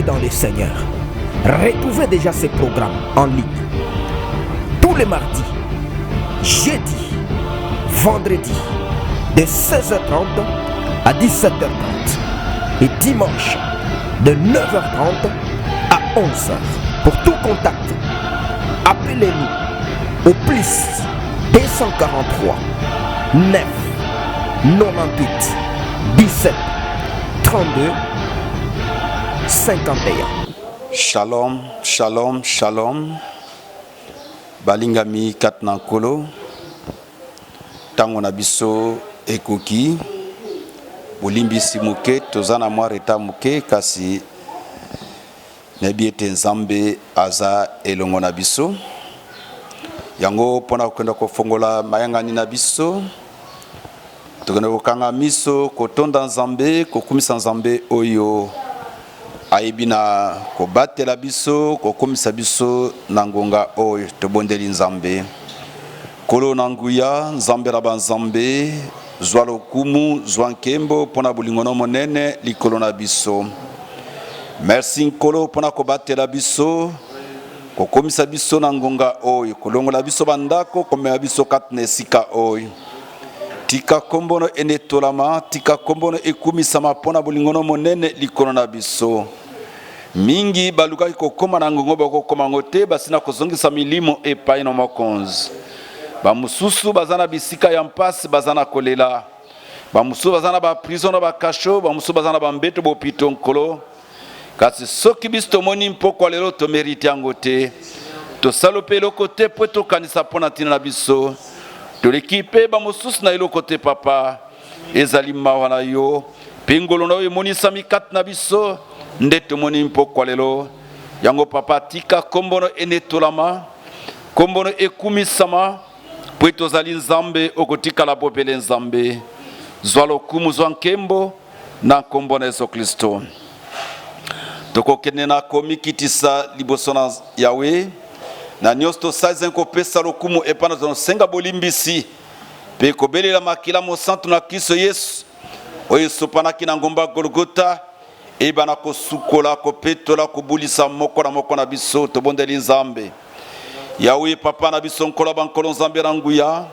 dans le Seigneur. Retrouvez déjà ces programmes en ligne. Tous les mardis, jeudi, vendredi, de 16h30 à 17h30. Et dimanche, de 9h30 à 11h. Pour tout contact, appelez-nous au plus 243 9 98 17 32 51. Shalom, shalom, shalom. Balingami Katnankolo. Tango na biso ekoki. Bolimbi simuke tozana mwa reta muke kasi nebi ete nzambe aza elongo na biso. Yango pona kwenda kofongola mayangani na biso. Tokende kokanga miso kotonda nzambe kokumisa nzambe oyo aibina kobatela biso kokumisa biso na ngonga oyo tobondeli nzambe. Kolo na nguya nzambe na banzambe zwa lokumu zwa nkembo pona bolingono monene likolo na biso. Merci nkolo pona kobatela biso kokomisa biso na ngonga oyo kolongola biso bandako komema biso kati na esika oyo. Tika kombono enetolama tika kombono ekumisama pona bolingono monene likolo na biso. Mingi baluka kokoma na ngongo bakokoma ngote basina kozongisa milimo epai na mokonzi. Bamususu bazana bisika ya mpasi bazana kolela. Bamususu bazana ba prison na bakasho, bamususu bazana ba mbeto bopito nkolo. Kasi soki bisto moni mpoko lelo to mérite yangote. To salope lo kote pweto kanisa pona tina na biso. To l'équipe bamususu na ilo kote papa. Ezali mawana yo. Pingolo na yo moni samikat na biso. Ndeto moni mpoko lelo. Yango papa tika kombono enetolama. Kombono ekumisama. Pweto zali nzambe okotika la popele nzambe. Zwalo kumu zwa nkembo na kombono Yesu Kristo. Toko kenena komi kitisa liboso na Yahweh. Na nyosto saizen ko pesa lokumu epana zono senga bolimbisi. Pe kobelela makila mo santo na Kristo Yesu. Oyo sopana kina ngomba Golgota. Ebana ko sukola ko petola ko bulisa moko na biso to bondeli nzambe. Yahweh papa na biso nkola bankolo nzambe ranguya.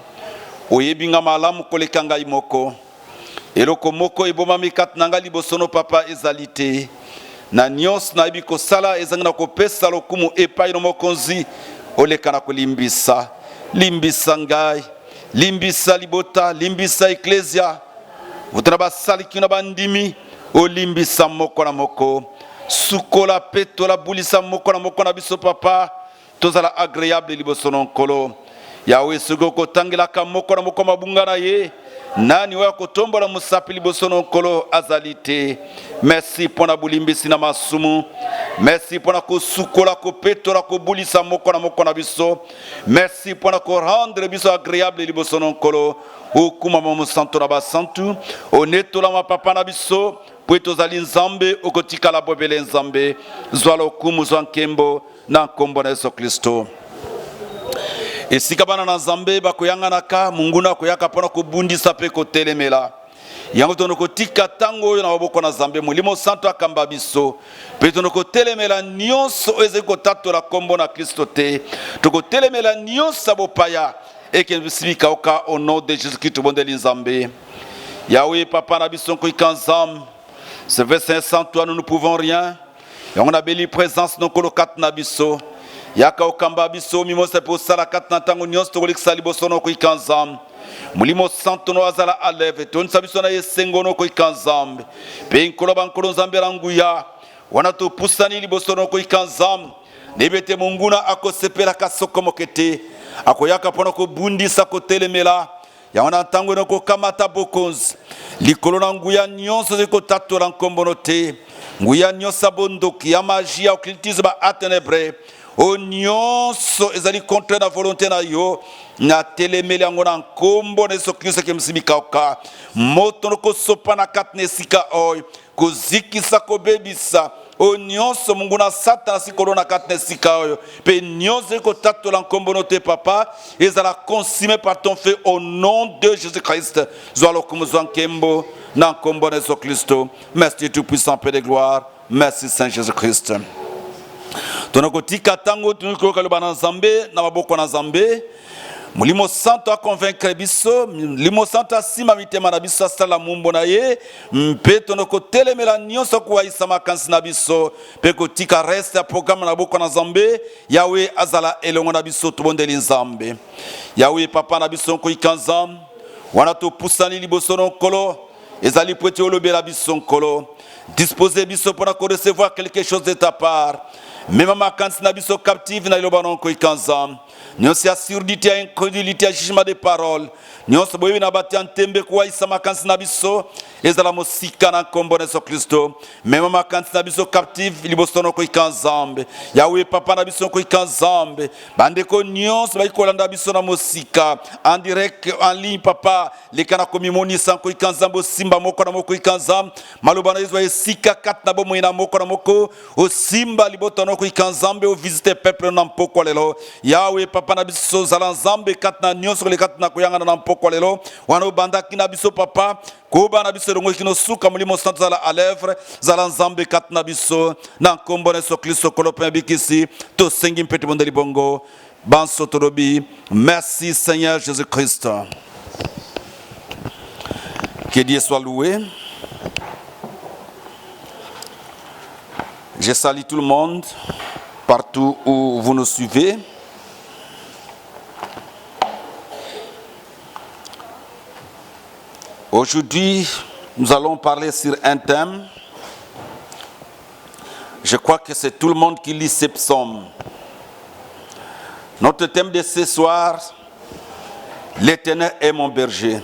Oyebinga malamu kolekanga imoko. Eloko moko eboma mikati nanga liboso no papa ezalite. Na nyos na ibi kosala ezangina kopesa lokumu epai no mokonzi olekana kolimbisa. Limbisa ngai, limbisa libota, limbisa eklesia. Vutana basali kina bandimi olimbisa moko na moko. Sukola petola bulisa moko na biso papa. Tozala agréable liboso nkolo. Yahweh sugo kotangela ka moko na moko mabunga na ye. Nani wa kotombola musapi liboso nkolo azalite. Merci pona bulimbisi na masumu. Merci pona kosukola ko petola ko bulisa moko na biso. Merci pona ko rendre biso agréable liboso nkolo. Okuma mo santo na basantu. Onetola ma papa na biso. Pweto zali nzambe okotika la bobele nzambe. Zwalo kumu zwa nkembo na kombo na Yesu Kristo. Esika bana na nzambe bakoyanganaka munguna koyaka pona kobundisa pe kotelemela. Yango tonoko tika tango oyo na maboko na nzambe mulimo santo akamba biso. Pe tonoko telemela nyonso ezeko tatola kombo na Kristo te. Toko telemela nyonso bopaya eke bisibika oka au nom de Jésus Christ bondeli nzambe. Yahweh papa na biso ko ikanzam. Ce verset sans toi nous ne pouvons rien. Yango na beli présence no kolokat na biso. Yaka okamba biso mimose po sala katna tango nyonso tokolikisa liboso no koikanzam. Mulimo santo no azala aleve tonisa biso na yesengo no koikanzam. Pe nkolo bankolo nzambe ranguya wana topusani liboso no koikanzam. Nebete munguna akosepela kasoko mokete. Akoyaka pona ko bundisa ko telemela. Ya wana tango no ko kamata bokonzi. Likolo na nguya nyonso zeko tatola nkombono te. Nguya nyonso bondoki ya magia occultisme ba atenebre. O nyonso ezali contre na volonté na yo na telemeli yango na nkombo na Yesu Kristo ke msimika oka moto no kosopa na katnesika oy kozikisa kobebisa o nyonso mungu na satana sikolo na katnesika oyo pe nyonso ko tatola nkombo no te papa ezala consumé par ton feu au nom de Jésus Christ zwalo kumuzwa nkembo na nkombo na Yesu Kristo. Merci tout puissant Père de gloire. Merci Saint Jésus-Christ. Tonakotika tango tunikoka lobana Nzambe na maboko na Nzambe. Mulimo santo a convaincre biso, limo santo asima mitema na biso asala mumbo na ye, mpe tonoko telemela nyonso kuwaisa makansi na biso, pe kotika reste ya programme na boko na Nzambe, Yawe azala elongo na biso tubondeli Nzambe. Yawe papa na biso nko ikanza, wana to pusani liboso nkolo, ezali pwete olobela biso nkolo, disposer biso pour recevoir quelque chose de ta part. Même makansi na biso captive na iloba nko ikanza. Nyonso ya surdité ya incrédulité ya jugement de parole. Nyonso boyebi na bati ya ntembe kuwaisa makansi na biso. Ezala mosika na nkombo na Yesu Kristo. Mema makansi na biso captive liboso noko ikanzambe. Yawe papa na biso noko ikanzambe. Bandeko nyonso bayikolanda biso na mosika. En direct, en ligne papa. Lekana komi monisa noko ikanzambe simba moko na moko ikanzambe. Maloba na Yesu wa esika kat na bomo ina moko na moko. O simba liboto noko ikanzambe o visite peuple na mpoko lelo. Yawe papa na biso zala Nzambe kat na nyonso le kat na kuyanga na mpoko lelo. Wana banda kina biso papa. Koba na biso longo kino suka mulimo santo zala à lèvre zala Nzambe kat na biso na nkombo na Yesu Kristo kolope bikisi to sengi mpete bondeli bongo banso torobi. Merci Seigneur Jésus-Christ. Que Dieu soit loué. Je salue tout le monde partout où vous nous suivez. Aujourd'hui, nous allons parler sur un thème. Je crois que c'est tout le monde qui lit ces psaumes. Notre thème de ce soir, l'Éternel est mon berger.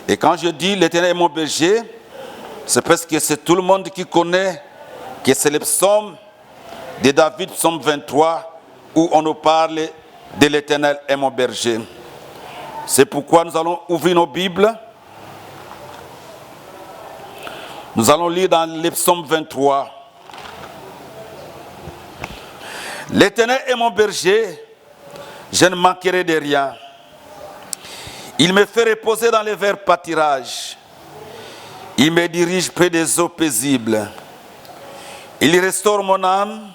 Et quand je dis l'Éternel est mon berger, c'est parce que c'est tout le monde qui connaît que c'est le psaume de David, psaume 23, où on nous parle de l'Éternel est mon berger. C'est pourquoi nous allons ouvrir nos Bibles. Nous allons lire dans le psaume 23. L'Éternel est mon berger, je ne manquerai de rien. Il me fait reposer dans les verts pâturages. Il me dirige près des eaux paisibles. Il restaure mon âme.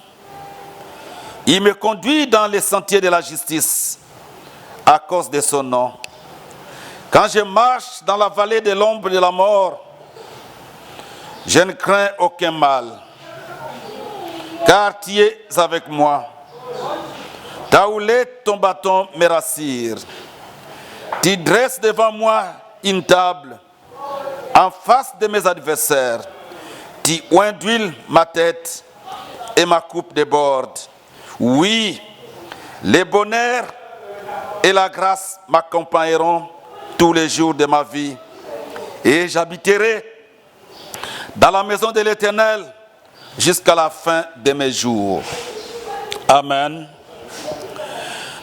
Il me conduit dans les sentiers de la justice à cause de son nom. Quand je marche dans la vallée de l'ombre de la mort, je ne crains aucun mal, car tu es avec moi. Ta houlette, ton bâton me rassurent. Tu dresses devant moi une table en face de mes adversaires. Tu oins d'huile ma tête et ma coupe déborde. Oui, le bonheur et la grâce m'accompagneront tous les jours de ma vie. Et j'habiterai dans la maison de l'Éternel jusqu'à la fin de mes jours. Amen.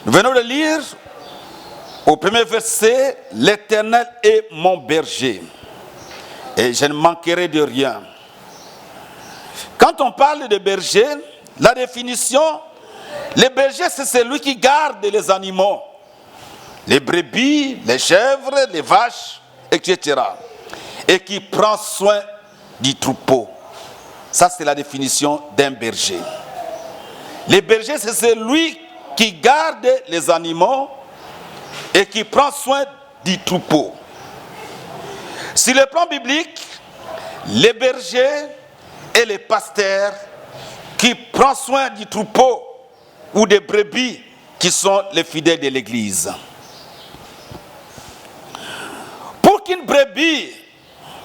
Nous venons de lire au premier verset, l'Éternel est mon berger et je ne manquerai de rien. Quand on parle de berger, la définition, le berger c'est celui qui garde les animaux, les brebis, les chèvres, les vaches, etc. et qui prend soin du troupeau. Ça, c'est la définition d'un berger. Le berger, c'est celui qui garde les animaux et qui prend soin du troupeau. Sur le plan biblique, les bergers et les pasteurs qui prennent soin du troupeau ou des brebis qui sont les fidèles de l'Église. Pour qu'une brebis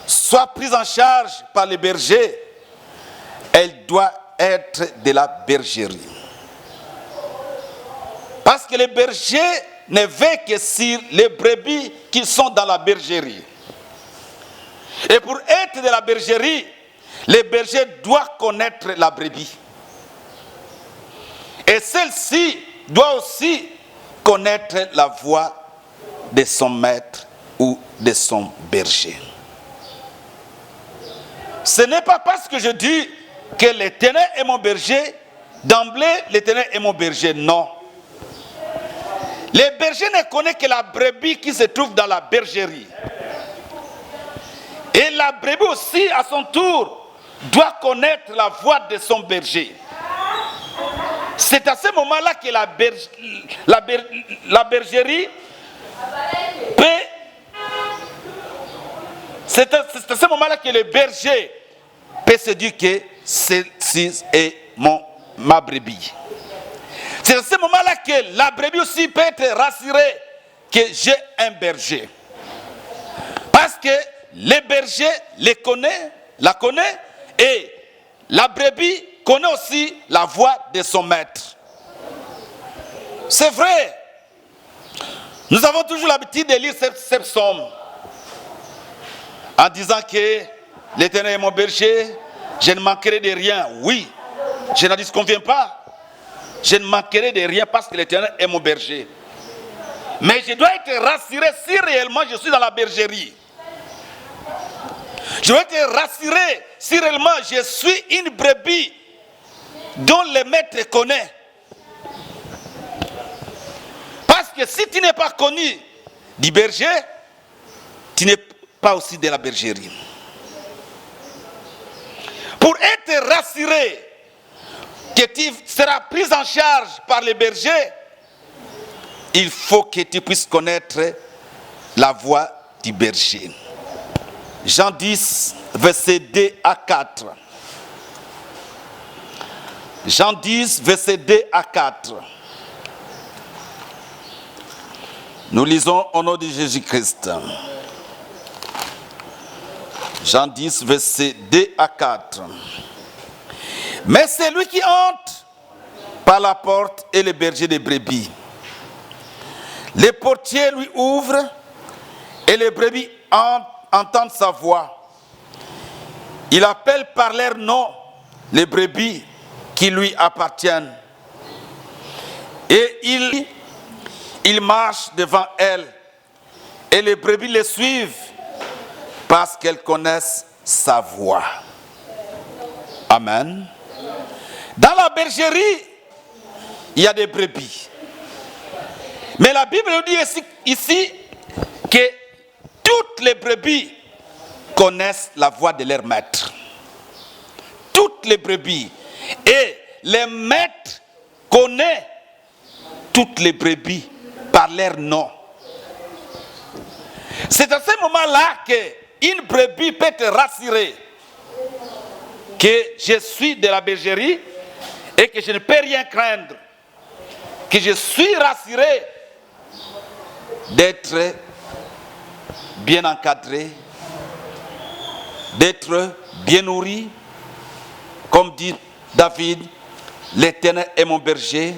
soit prise en charge par les bergers, elle doit être de la bergerie. Parce que les bergers ne veillent que sur les brebis qui sont dans la bergerie. Et pour être de la bergerie, les bergers doivent connaître la brebis. Et celle-ci doit aussi connaître la voix de son maître ou de son berger. Ce n'est pas parce que je dis que l'Éternel est mon berger, d'emblée l'Éternel est mon berger, non. Le berger ne connaît que la brebis qui se trouve dans la bergerie. Et la brebis aussi, à son tour, doit connaître la voix de son berger. C'est à ce moment-là que la bergerie peut... C'est à ce moment-là que le berger peut se dire que ceci est ma brebis. C'est à ce moment-là que la brebis aussi peut être rassurée que j'ai un berger. Parce que le berger la connaît et la brebis connaît aussi la voix de son maître. C'est vrai. Nous avons toujours l'habitude de lire ce psaume en disant que l'Éternel est mon berger, je ne manquerai de rien. Oui, je n'en disconviens pas. Je ne manquerai de rien parce que l'Éternel est mon berger. Mais je dois être rassuré si réellement je suis dans la bergerie. Je dois être rassuré si réellement je suis une brebis dont le maître connaît. Parce que si tu n'es pas connu du berger, tu n'es pas aussi de la bergerie. Pour être rassuré que tu seras pris en charge par les bergers, il faut que tu puisses connaître la voix du berger. Jean 10, verset 2 à 4. Jean 10, verset 2 à 4. Nous lisons au nom de Jésus-Christ. Jean 10, verset 2 à 4. Mais c'est lui qui entre par la porte est le berger des brebis. Les portiers lui ouvrent et les brebis entendent sa voix. Il appelle par leur nom les brebis qui lui appartiennent. Et il marche devant elles et les brebis les suivent parce qu'elles connaissent sa voix. Amen. Dans la bergerie, il y a des brebis. Mais la Bible nous dit ici que toutes les brebis connaissent la voix de leur maître. Toutes les brebis. Et le maître connaît toutes les brebis par leur nom. C'est à ce moment-là qu'une brebis peut te rassurer que je suis de la bergerie et que je ne peux rien craindre. Que je suis rassuré d'être bien encadré, d'être bien nourri. Comme dit David, l'Éternel est mon berger,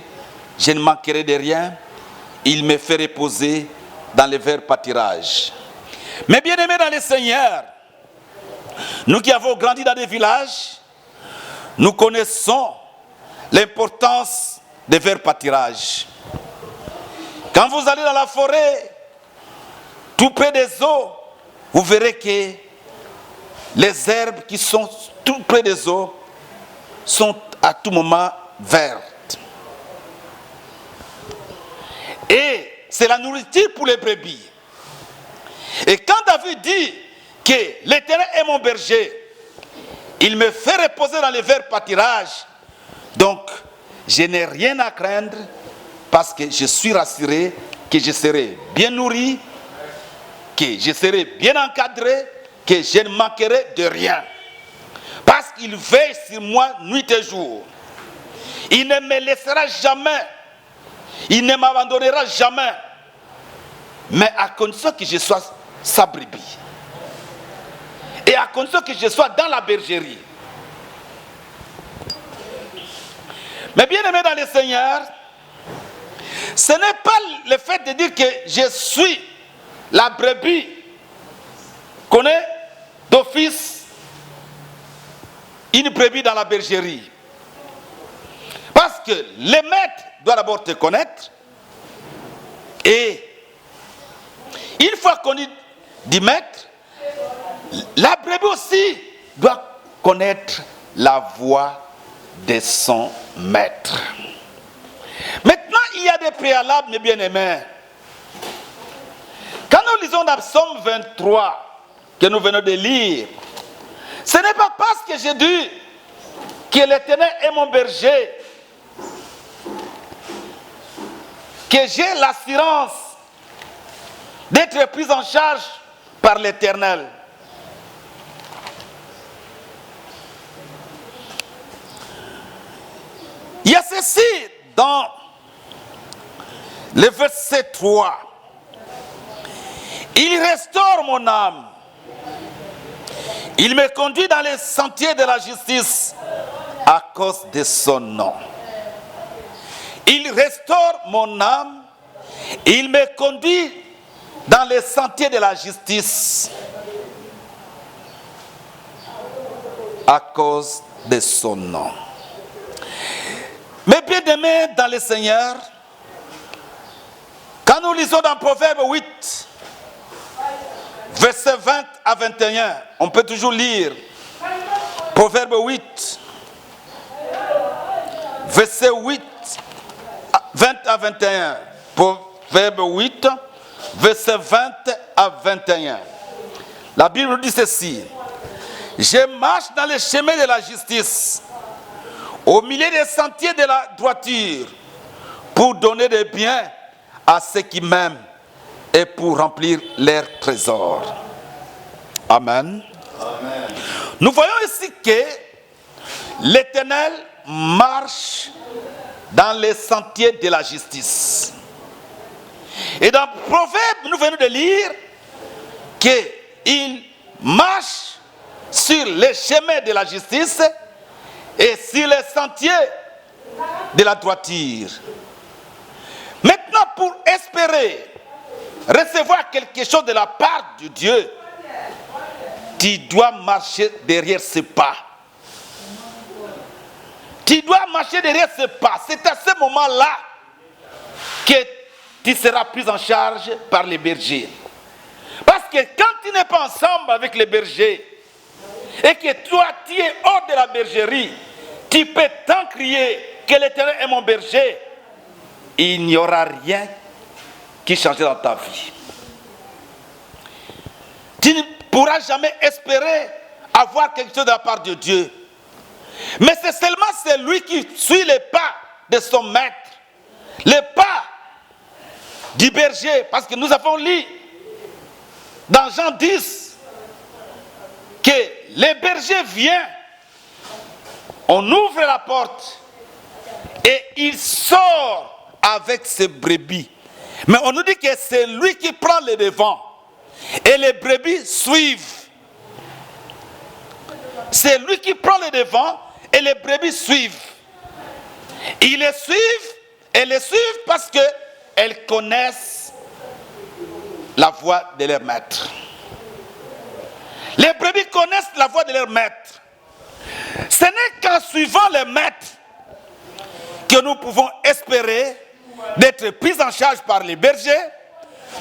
je ne manquerai de rien. Il me fait reposer dans les verts pâturages. Mais bien aimés dans le Seigneur, nous qui avons grandi dans des villages, nous connaissons l'importance des verts pâturages. Quand vous allez dans la forêt, tout près des eaux, vous verrez que les herbes qui sont tout près des eaux sont à tout moment vertes. Et c'est la nourriture pour les brebis. Et quand David dit que l'Éternel est mon berger, il me fait reposer dans les verts pâturages, donc je n'ai rien à craindre parce que je suis rassuré que je serai bien nourri, que je serai bien encadré, que je ne manquerai de rien. Parce qu'il veille sur moi nuit et jour. Il ne me laissera jamais. Il ne m'abandonnera jamais. Mais à condition que je sois sa brebis. Et à condition que je sois dans la bergerie. Mais bien aimé dans le Seigneur, ce n'est pas le fait de dire que je suis la brebis qu'on est d'office une brebis dans la bergerie. Parce que le maître doit d'abord te connaître. Et une fois connu du maître, la brebis aussi doit connaître la voix de son maître. Maintenant, il y a des préalables, mes bien-aimés. Quand nous lisons dans Psaume 23, que nous venons de lire, Ce n'est pas parce que j'ai dit que l'Éternel est mon berger que j'ai l'assurance d'être pris en charge par l'Éternel. Il y a ceci dans le verset 3. Il restaure mon âme. Il me conduit dans les sentiers de la justice à cause de son nom. Il restaure mon âme. Il me conduit dans les sentiers de la justice à cause de son nom. Mes bien-aimés dans le Seigneur, quand nous lisons dans Proverbe 8, versets 20 à 21, on peut toujours lire Proverbe 8, verset 8, 20 à 21. Proverbe 8, verset 20 à 21. La Bible nous dit ceci. Je marche dans les chemins de la justice, au milieu des sentiers de la droiture, pour donner des biens à ceux qui m'aiment et pour remplir leurs trésors. Amen. Amen. Nous voyons ici que l'Éternel marche dans les sentiers de la justice. Et dans Proverbe, nous venons de lire qu'il marche sur les chemins de la justice et sur les sentiers de la droiture. Maintenant, pour espérer recevoir quelque chose de la part de Dieu, tu dois marcher derrière ses pas. Tu dois marcher derrière ses pas. C'est à ce moment-là que tu seras pris en charge par les bergers. Parce que quand tu n'es pas ensemble avec les bergers et que toi tu es hors de la bergerie, tu peux tant crier que l'Éternel est mon berger, il n'y aura rien qui change dans ta vie. Tu ne pourras jamais espérer avoir quelque chose de la part de Dieu. Mais c'est seulement celui qui suit les pas de son maître, les pas du berger, parce que nous avons lu dans Jean 10 que les bergers viennent, on ouvre la porte et il sort avec ses brebis. Mais on nous dit que c'est lui qui prend le devant et les brebis suivent. C'est lui qui prend le devant et les brebis suivent. Ils les suivent et les suivent parce qu'elles connaissent la voix de leur maître. Les brebis connaissent la voix de leur maître. Ce n'est qu'en suivant les maîtres que nous pouvons espérer d'être pris en charge par les bergers.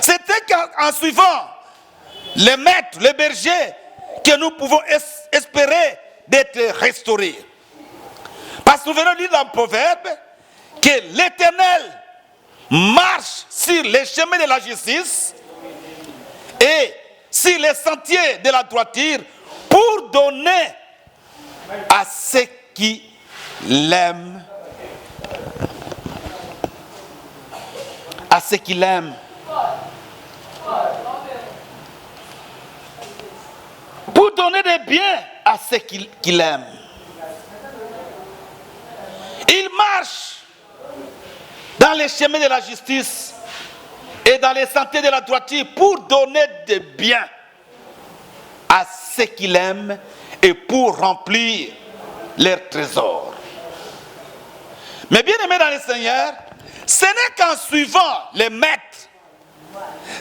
C'était qu'en suivant les maîtres, les bergers, que nous pouvons espérer d'être restaurés. Parce que nous venons lire dans le Proverbe que l'Éternel marche sur les chemins de la justice et sur les sentiers de la droiture pour donner à ceux qui l'aiment. À ceux qui l'aiment. Pour donner des biens à ceux qui l'aiment. Il marche dans les chemins de la justice et dans les sentiers de la droiture pour donner des biens à ceux qui l'aiment et pour remplir leurs trésors. Mais bien aimés dans le Seigneur, ce n'est qu'en suivant les maîtres,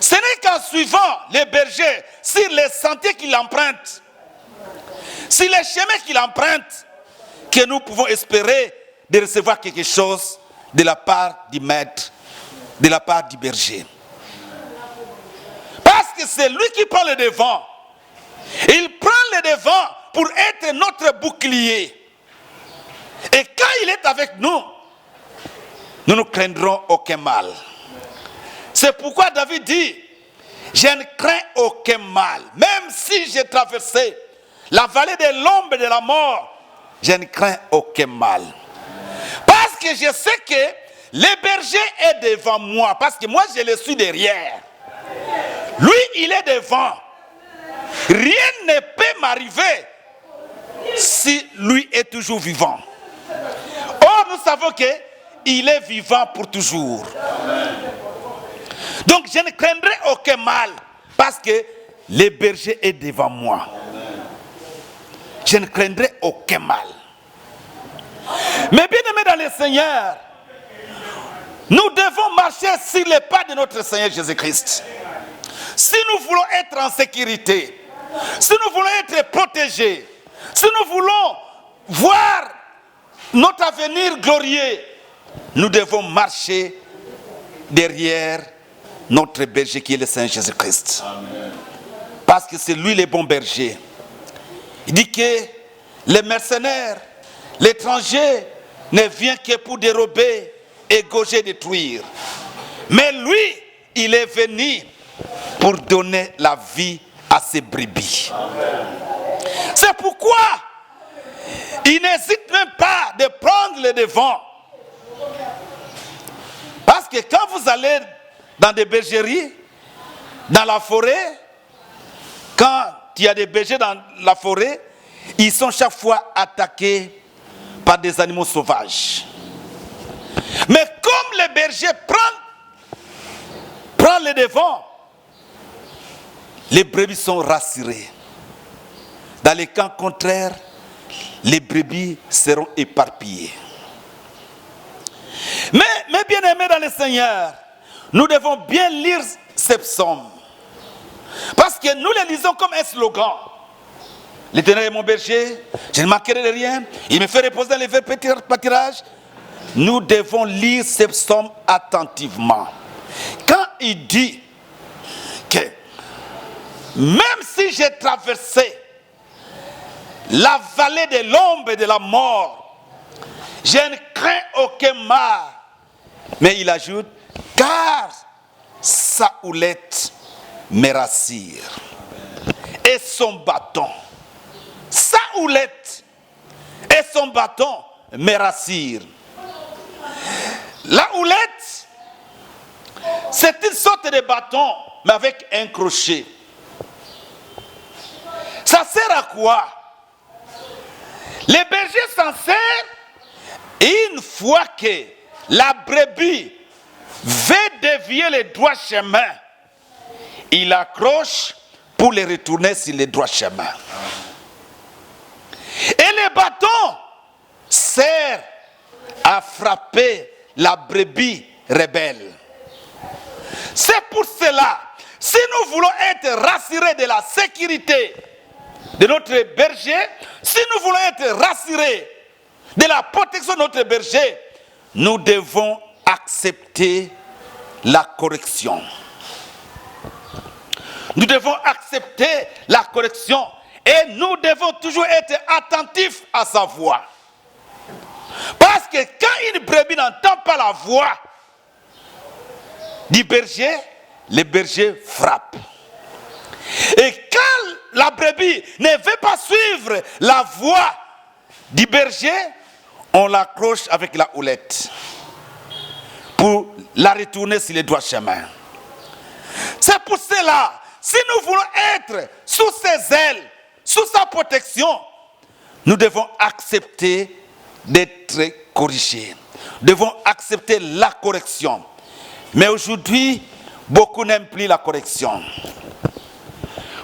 ce n'est qu'en suivant les bergers sur les sentiers qu'ils empruntent, sur les chemins qu'ils empruntent, que nous pouvons espérer de recevoir quelque chose de la part du maître, de la part du berger. Parce que c'est lui qui prend le devant. Il prend le devant pour être notre bouclier. Et quand il est avec nous, nous ne craindrons aucun mal. C'est pourquoi David dit, je ne crains aucun mal, même si j'ai traversé la vallée de l'ombre de la mort, je ne crains aucun mal. Parce que je sais que le berger est devant moi, parce que moi je le suis derrière. Lui, il est devant. Rien ne peut m'arriver si lui est toujours vivant. Or, nous savons qu'il est vivant pour toujours. Donc, je ne craindrai aucun mal parce que le berger est devant moi. Je ne craindrai aucun mal. Mais bien aimés dans le Seigneur, nous devons marcher sur les pas de notre Seigneur Jésus-Christ. Si nous voulons être en sécurité, si nous voulons être protégés, si nous voulons voir notre avenir glorieux, nous devons marcher derrière notre berger qui est le Seigneur Jésus-Christ. Parce que c'est lui le bon berger. Il dit que les mercenaires, l'étranger ne vient que pour dérober, égorger, détruire. Mais lui, il est venu pour donner la vie à ses brebis. C'est pourquoi il n'hésite même pas de prendre le devant. Parce que quand vous allez dans des bergeries, dans la forêt, quand il y a des bergers dans la forêt, ils sont chaque fois attaqués par des animaux sauvages. Mais comme le berger prend le devant, les brebis sont rassurées. Dans les camps contraires, les brebis seront éparpillées. Mais bien aimés dans le Seigneur, nous devons bien lire ces psaumes. Parce que nous les lisons comme un slogan. L'Éternel est mon berger, je ne manquerai de rien, il me fait reposer dans les verts pâturages. Nous devons lire ces psaumes attentivement. Quand il dit que même si j'ai traversé la vallée de l'ombre et de la mort, je ne crains aucun mal. Mais il ajoute, car sa houlette me rassure. Et son bâton, sa houlette et son bâton me rassurent. La houlette, c'est une sorte de bâton, mais avec un crochet. Ça sert à quoi? Les bergers s'en servent une fois que la brebis veut dévier le droit chemin. Il accroche pour les retourner sur le droit chemin. Et le bâton sert à frapper la brebis rebelle. C'est pour cela, si nous voulons être rassurés de la sécurité de notre berger, si nous voulons être rassurés de la protection de notre berger, nous devons accepter la correction. Nous devons accepter la correction et nous devons toujours être attentifs à sa voix. Parce que quand une brebis n'entend pas la voix du berger, le berger frappe. Et quand la brebis ne veut pas suivre la voix du berger, on l'accroche avec la houlette pour la retourner sur le droit chemin. C'est pour cela, si nous voulons être sous ses ailes, sous sa protection, nous devons accepter d'être corrigés. Nous devons accepter la correction. Mais aujourd'hui, beaucoup n'aiment plus la correction.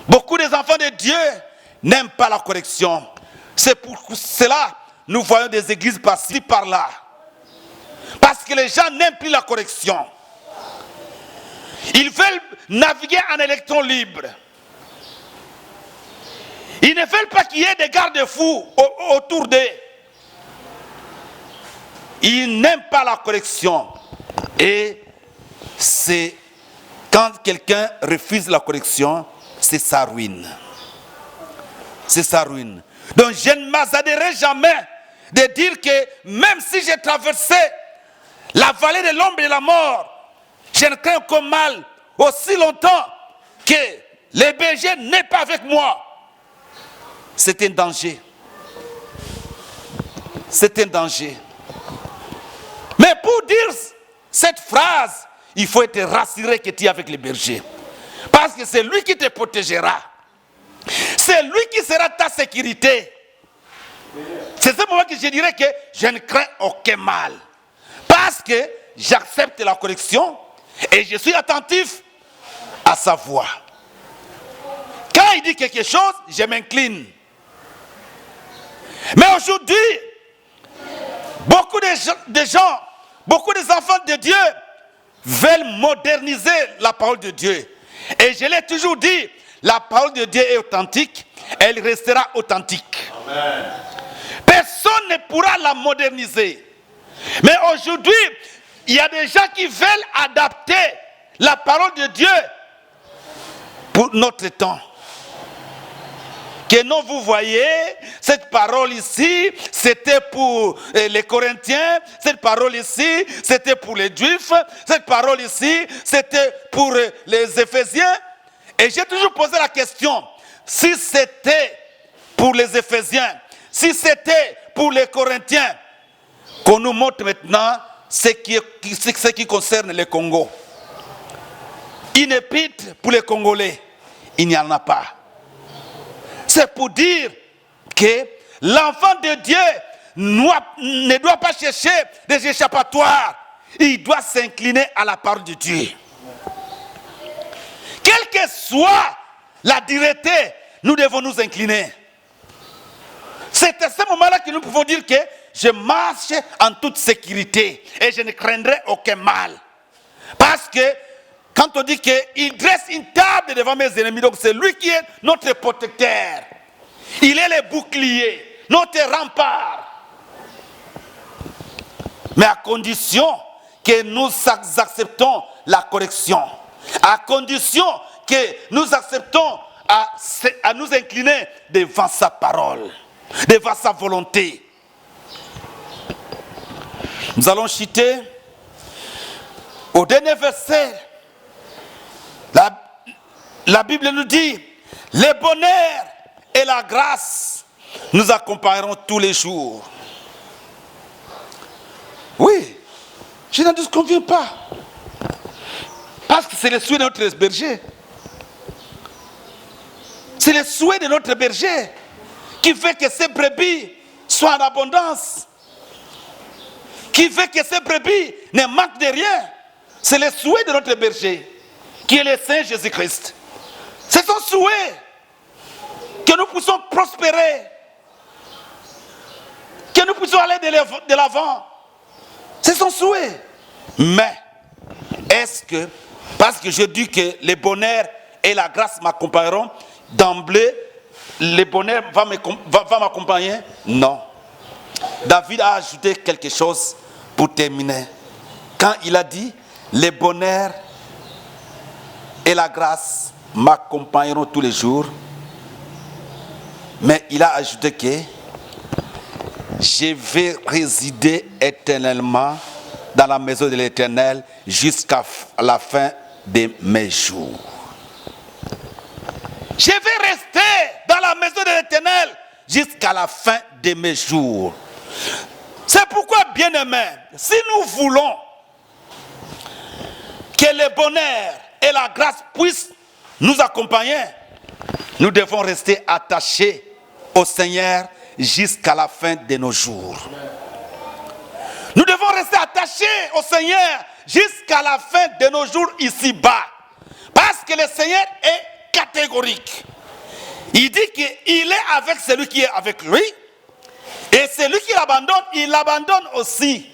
Beaucoup des enfants de Dieu n'aiment pas la correction. C'est pour cela que nous voyons des églises par-ci, par-là. Parce que les gens n'aiment plus la correction. Ils veulent naviguer en électron libre. Ils ne veulent pas qu'il y ait des garde-fous autour d'eux. Ils n'aiment pas la correction. Et c'est quand quelqu'un refuse la correction, c'est sa ruine. C'est sa ruine. Donc je ne m'hasarderai jamais de dire que même si j'ai traversé la vallée de l'ombre et de la mort, je ne crains aucun mal aussi longtemps que le berger n'est pas avec moi. c'est un danger. C'est un danger. Mais pour dire cette phrase, il faut être rassuré que tu es avec le berger. Parce que c'est lui qui te protégera. C'est lui qui sera ta sécurité. C'est ce moment que je dirais que je ne crains aucun mal. Parce que j'accepte la correction et je suis attentif à sa voix. Quand il dit quelque chose, je m'incline. Mais aujourd'hui, beaucoup de gens, beaucoup des enfants de Dieu veulent moderniser la parole de Dieu. Et je l'ai toujours dit, la parole de Dieu est authentique, elle restera authentique. Amen. Personne ne pourra la moderniser. Mais aujourd'hui, il y a des gens qui veulent adapter la parole de Dieu pour notre temps. Que non, vous voyez, cette parole ici, c'était pour les Corinthiens, cette parole ici, c'était pour les Juifs, cette parole ici, c'était pour les Éphésiens. Et j'ai toujours posé la question, si c'était pour les Éphésiens, si c'était pour les Corinthiens, qu'on nous montre maintenant ce qui concerne le Congo. Une épître pour les Congolais, il n'y en a pas. C'est pour dire que l'enfant de Dieu ne doit pas chercher des échappatoires. Il doit s'incliner à la parole de Dieu. Quelle que soit la dureté, nous devons nous incliner. C'est à ce moment-là que nous pouvons dire que je marche en toute sécurité et je ne craindrai aucun mal. Parce que quand on dit qu'il dresse une table devant mes ennemis, donc c'est lui qui est notre protecteur. Il est le bouclier, notre rempart. Mais à condition que nous acceptons la correction. À condition que nous acceptons à nous incliner devant sa parole, devant sa volonté. Nous allons citer au dernier verset. La Bible nous dit, le bonheur et la grâce nous accompagneront tous les jours. Oui, je n'en disconviens pas. Parce que c'est le souhait de notre berger. C'est le souhait de notre berger qui fait que ces brebis soient en abondance. Qui fait que ces brebis ne manquent de rien. C'est le souhait de notre berger, qui est le Saint Jésus-Christ. C'est son souhait que nous puissions prospérer, que nous puissions aller de l'avant. C'est son souhait. Mais, est-ce que, parce que je dis que le bonheur et la grâce m'accompagneront, d'emblée, le bonheur va m'accompagner? Non. David a ajouté quelque chose pour terminer. Quand il a dit, le bonheur et la grâce m'accompagneront tous les jours. Mais il a ajouté que je vais résider éternellement dans la maison de l'Éternel jusqu'à la fin de mes jours. Je vais rester dans la maison de l'Éternel jusqu'à la fin de mes jours. C'est pourquoi, bien-aimés, si nous voulons que le bonheur et la grâce puissent nous accompagner, nous devons rester attachés au Seigneur jusqu'à la fin de nos jours. Nous devons rester attachés au Seigneur jusqu'à la fin de nos jours ici-bas. Parce que le Seigneur est catégorique. Il dit qu'il est avec celui qui est avec lui. Et celui qui l'abandonne, il l'abandonne aussi.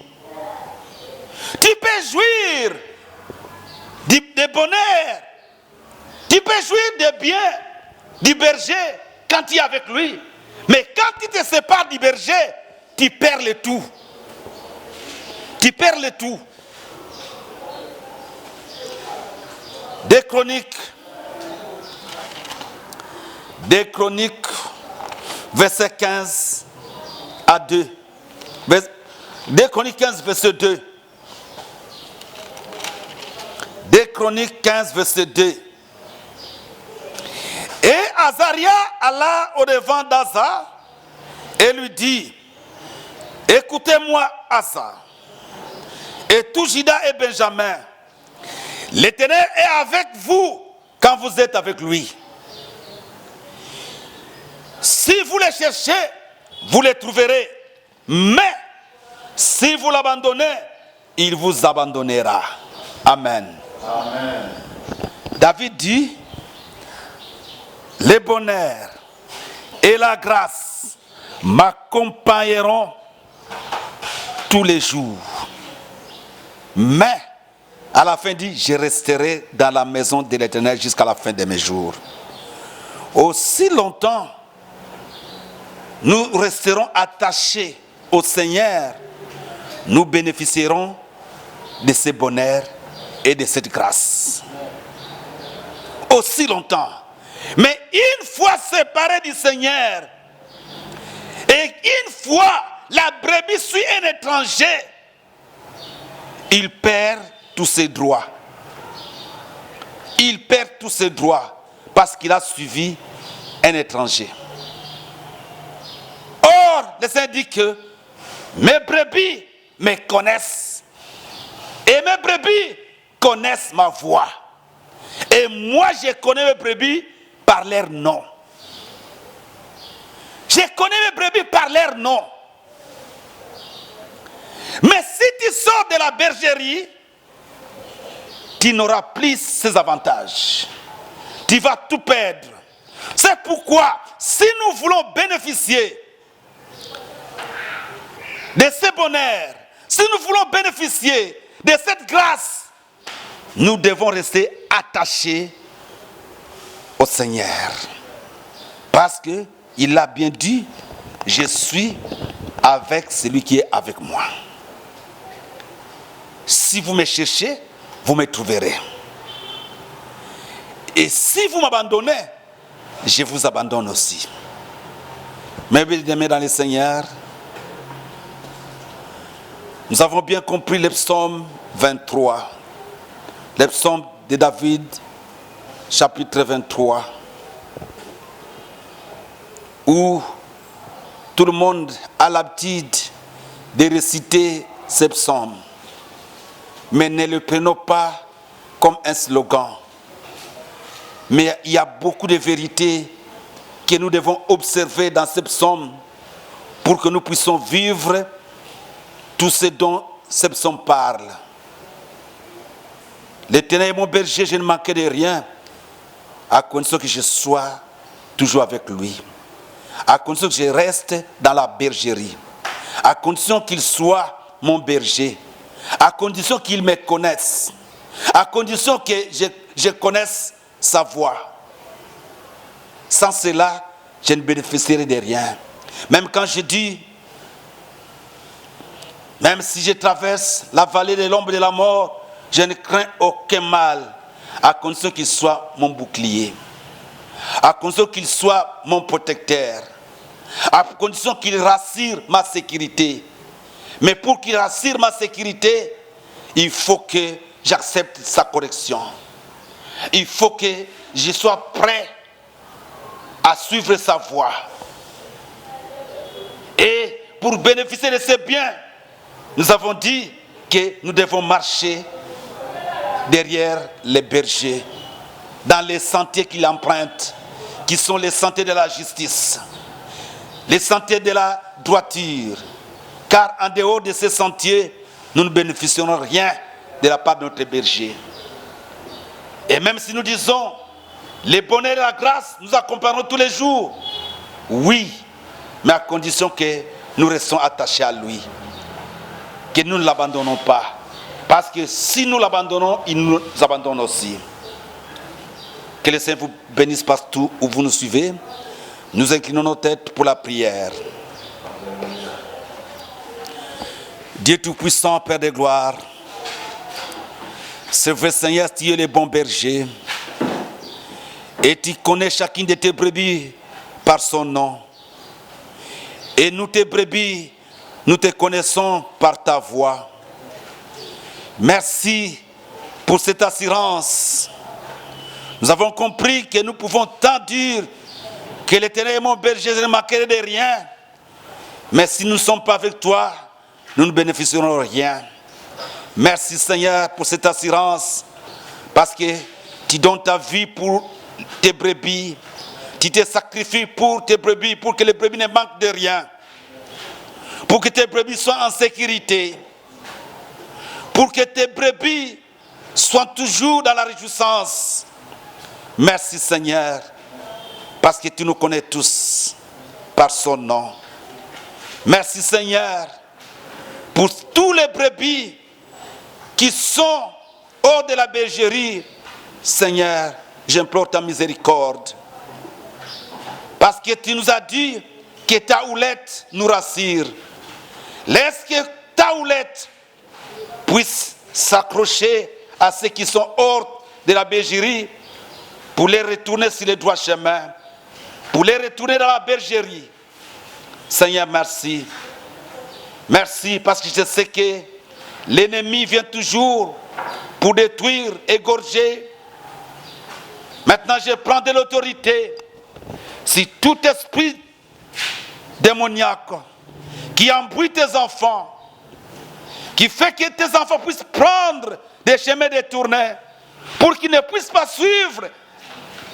Tu peux jouir de bonheur. Tu peux jouir de bien du berger quand tu es avec lui. Mais quand tu te sépares du berger, tu perds le tout. Tu perds le tout. Des Chroniques, verset 15 à 2. Des Chroniques 15, verset 2. Des Chroniques 15, verset 2. Et Azaria alla au-devant d'Asa et lui dit, écoutez-moi, Asa, et tout Juda et Benjamin, l'Éternel est avec vous quand vous êtes avec lui. Si vous les cherchez, vous les trouverez. Mais si vous l'abandonnez, il vous abandonnera. Amen. Amen. David dit, le bonheur et la grâce m'accompagneront tous les jours. Mais, à la fin dit, je resterai dans la maison de l'Éternel jusqu'à la fin de mes jours. Aussi longtemps, nous resterons attachés au Seigneur, nous bénéficierons de ce bonheur et de cette grâce. Aussi longtemps. Mais une fois séparé du Seigneur, et une fois la brebis suit un étranger, il perd tous ses droits. Il perd tous ses droits parce qu'il a suivi un étranger. Or, le Seigneur dit que mes brebis me connaissent. Et mes brebis connaissent ma voix. Et moi, je connais mes brebis par leur nom. Je connais mes brebis par leur nom. Mais si tu sors de la bergerie, tu n'auras plus ces avantages. Tu vas tout perdre. C'est pourquoi, si nous voulons bénéficier de ce bonheur, si nous voulons bénéficier de cette grâce, nous devons rester attachés au Seigneur. Parce qu'il a bien dit, je suis avec celui qui est avec moi. Si vous me cherchez, vous me trouverez. Et si vous m'abandonnez, je vous abandonne aussi. Mes bien-aimés dans le Seigneur, nous avons bien compris le psaume 23, le psaume de David, chapitre 23, où tout le monde a l'habitude de réciter ce psaume. Mais ne le prenons pas comme un slogan. Mais il y a beaucoup de vérités que nous devons observer dans ce psaume pour que nous puissions vivre tout ce dont ce psaume parle. L'Éternel est mon berger, je ne manquerai de rien, à condition que je sois toujours avec lui, à condition que je reste dans la bergerie, à condition qu'il soit mon berger, à condition qu'il me connaisse, à condition que je connaisse sa voix. Sans cela, je ne bénéficierai de rien. Même quand je dis, même si je traverse la vallée de l'ombre de la mort, je ne crains aucun mal, à condition qu'il soit mon bouclier, à condition qu'il soit mon protecteur, à condition qu'il rassure ma sécurité. Mais pour qu'il rassure ma sécurité, il faut que j'accepte sa correction. Il faut que je sois prêt à suivre sa voie. Et pour bénéficier de ces biens, nous avons dit que nous devons marcher derrière les bergers, dans les sentiers qu'il emprunte, qui sont les sentiers de la justice, les sentiers de la droiture. Car en dehors de ces sentiers, nous ne bénéficierons rien de la part de notre berger. Et même si nous disons, les bonheurs et la grâce nous accompagneront tous les jours, oui, mais à condition que nous restons attachés à lui, que nous ne l'abandonnons pas. Parce que si nous l'abandonnons, il nous abandonne aussi. Que le Seigneur vous bénisse partout où vous nous suivez. Nous inclinons nos têtes pour la prière. Dieu Tout-Puissant, Père de gloire, c'est vrai Seigneur, tu es le bon berger et tu connais chacune de tes brebis par son nom. Et nous, tes brebis, nous te connaissons par ta voix. Merci pour cette assurance. Nous avons compris que nous pouvons tant dire que l'Éternel est mon berger, je ne manquerai de rien. Mais si nous ne sommes pas avec toi, nous ne bénéficierons de rien. Merci Seigneur pour cette assurance, parce que tu donnes ta vie pour tes brebis, tu te sacrifies pour tes brebis, pour que les brebis ne manquent de rien, pour que tes brebis soient en sécurité, pour que tes brebis soient toujours dans la réjouissance. Merci Seigneur, parce que tu nous connais tous par son nom. Merci Seigneur pour tous les brebis qui sont hors de la bergerie. Seigneur, j'implore ta miséricorde, parce que tu nous as dit que ta houlette nous rassure. Laisse que ta houlette puisse s'accrocher à ceux qui sont hors de la bergerie, pour les retourner sur le droit chemin, pour les retourner dans la bergerie. Seigneur, merci. Merci, parce que je sais que l'ennemi vient toujours pour détruire, égorger. Maintenant, je prends de l'autorité. Si tout esprit démoniaque qui embrouille tes enfants, qui fait que tes enfants puissent prendre des chemins détournés, pour qu'ils ne puissent pas suivre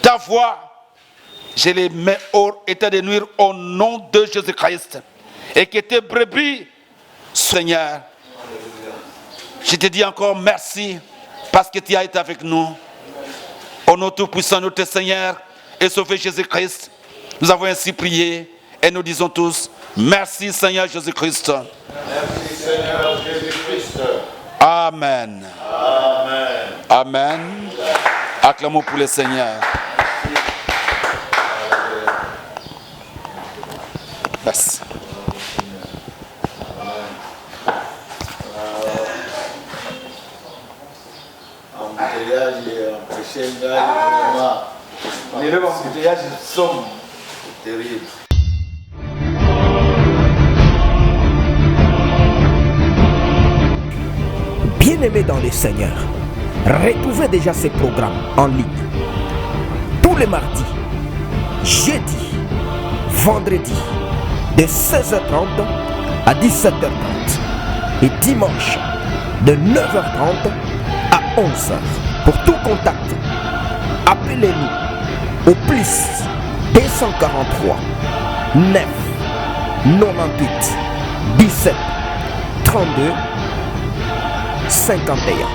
ta voix, je les mets hors état de nuire au nom de Jésus-Christ. Et que tes brebis, Seigneur, je te dis encore merci, parce que tu as été avec nous. Au nom tout-puissant, notre Seigneur et Sauveur Jésus-Christ, nous avons ainsi prié et nous disons tous, merci Seigneur Jésus-Christ. Merci Seigneur Jésus-Christ. Amen. Amen. Amen. Acclamons pour le Seigneur. Merci. Embouteillage et empêcher vraiment. Les mêmes embouteillages sont terribles. Bien-aimés dans le Seigneur, retrouvez déjà ces programmes en ligne tous les mardis, jeudi, vendredi, de 16h30 à 17h30 et dimanche de 9h30 à 11h. Pour tout contact, appelez-nous au plus 243 9 98 17 32 51.